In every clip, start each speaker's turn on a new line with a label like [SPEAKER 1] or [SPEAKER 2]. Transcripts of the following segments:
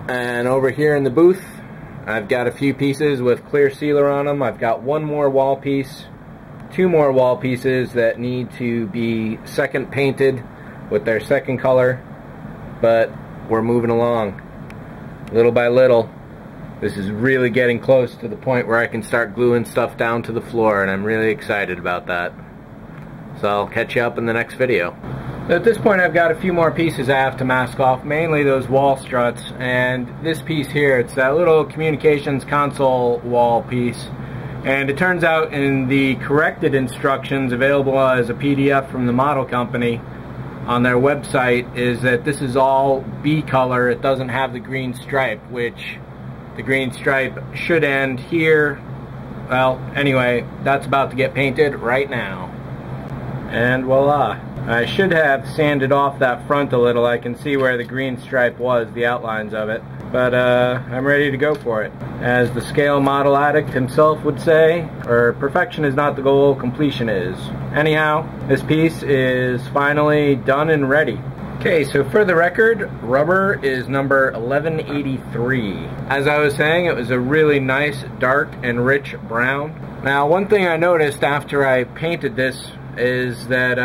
[SPEAKER 1] And over here in the booth, I've got a few pieces with clear sealer on them. I've got one more wall piece, two more wall pieces that need to be second painted with their second color, but we're moving along little by little. This is really getting close to the point where I can start gluing stuff down to the floor, and I'm really excited about that. So I'll catch you up in the next video. So at this point I've got a few more pieces I have to mask off, mainly those wall struts, and this piece here, it's that little communications console wall piece. And it turns out in the corrected instructions available as a PDF from the model company on their website is that this is all B color. It doesn't have the green stripe, which the green stripe should end here. Well, anyway, that's about to get painted right now. And voila. I should have sanded off that front a little. I can see where the green stripe was, the outlines of it. But I'm ready to go for it. As the scale model addict himself would say, or perfection is not the goal, completion is. Anyhow, this piece is finally done and ready. Okay, so for the record, rubber is number 1183. As I was saying, it was a really nice, dark, and rich brown. Now, one thing I noticed after I painted this is that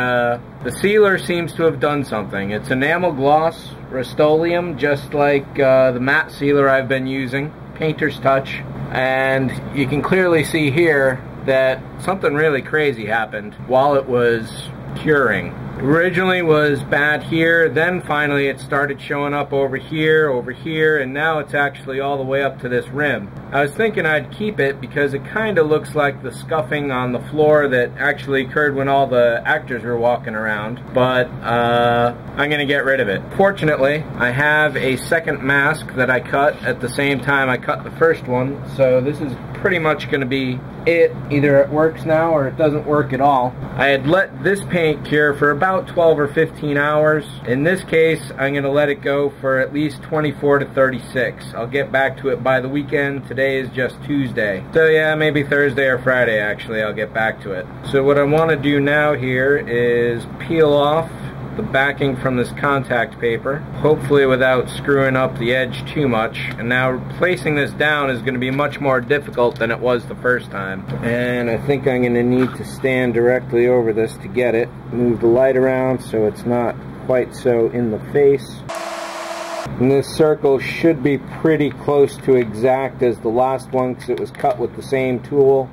[SPEAKER 1] the sealer seems to have done something. It's enamel gloss Rust-Oleum, just like the matte sealer I've been using, Painter's Touch, and you can clearly see here that something really crazy happened while it was curing. Originally was bad here, then finally it started showing up over here, and now it's actually all the way up to this rim. I was thinking I'd keep it because it kind of looks like the scuffing on the floor that actually occurred when all the actors were walking around, but I'm gonna get rid of it. Fortunately, I have a second mask that I cut at the same time I cut the first one, so this is pretty much gonna be it. Either it works now or it doesn't work at all. I had let this paint cure for about 12 or 15 hours. In this case, I'm going to let it go for at least 24 to 36. I'll get back to it by the weekend. Today is just Tuesday. So yeah, maybe Thursday or Friday actually I'll get back to it. So what I want to do now here is peel off the backing from this contact paper, hopefully without screwing up the edge too much. And now placing this down is going to be much more difficult than it was the first time. And I think I'm going to need to stand directly over this to get it. Move the light around so it's not quite so in the face. And this circle should be pretty close to exact as the last one because it was cut with the same tool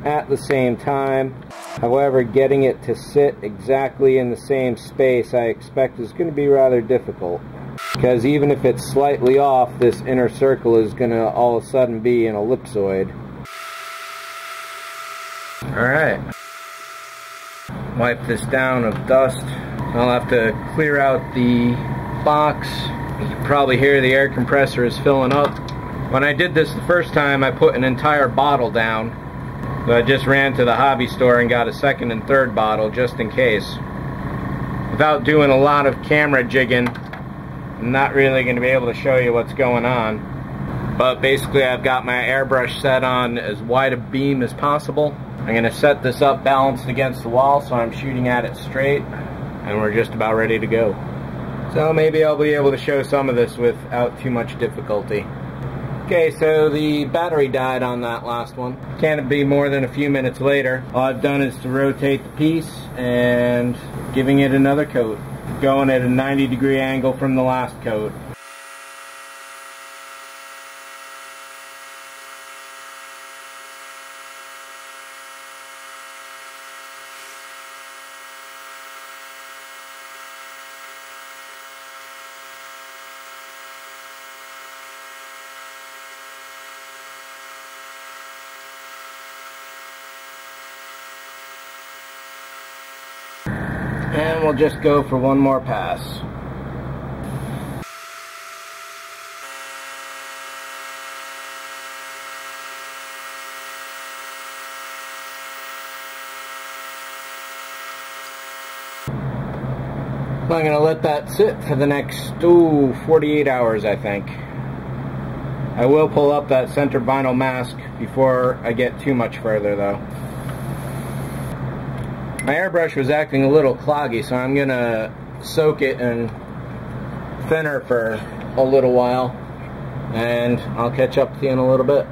[SPEAKER 1] at the same time. However, getting it to sit exactly in the same space I expect is going to be rather difficult, because even if it's slightly off, this inner circle is going to all of a sudden be an ellipsoid. Alright, wipe this down of dust. I'll have to clear out the box. You can probably hear the air compressor is filling up. When I did this the first time, I put an entire bottle down. So I just ran to the hobby store and got a second and third bottle just in case. Without doing a lot of camera jigging, I'm not really going to be able to show you what's going on. But basically I've got my airbrush set on as wide a beam as possible. I'm going to set this up balanced against the wall so I'm shooting at it straight, and we're just about ready to go. So maybe I'll be able to show some of this without too much difficulty. Okay, so the battery died on that last one. Can't be more than a few minutes later. All I've done is to rotate the piece and giving it another coat, going at a 90-degree angle from the last coat. And we'll just go for one more pass. I'm going to let that sit for the next 48 hours, I think. I will pull up that center vinyl mask before I get too much further though. My airbrush was acting a little cloggy, so I'm going to soak it in thinner for a little while. and I'll catch up with you in a little bit.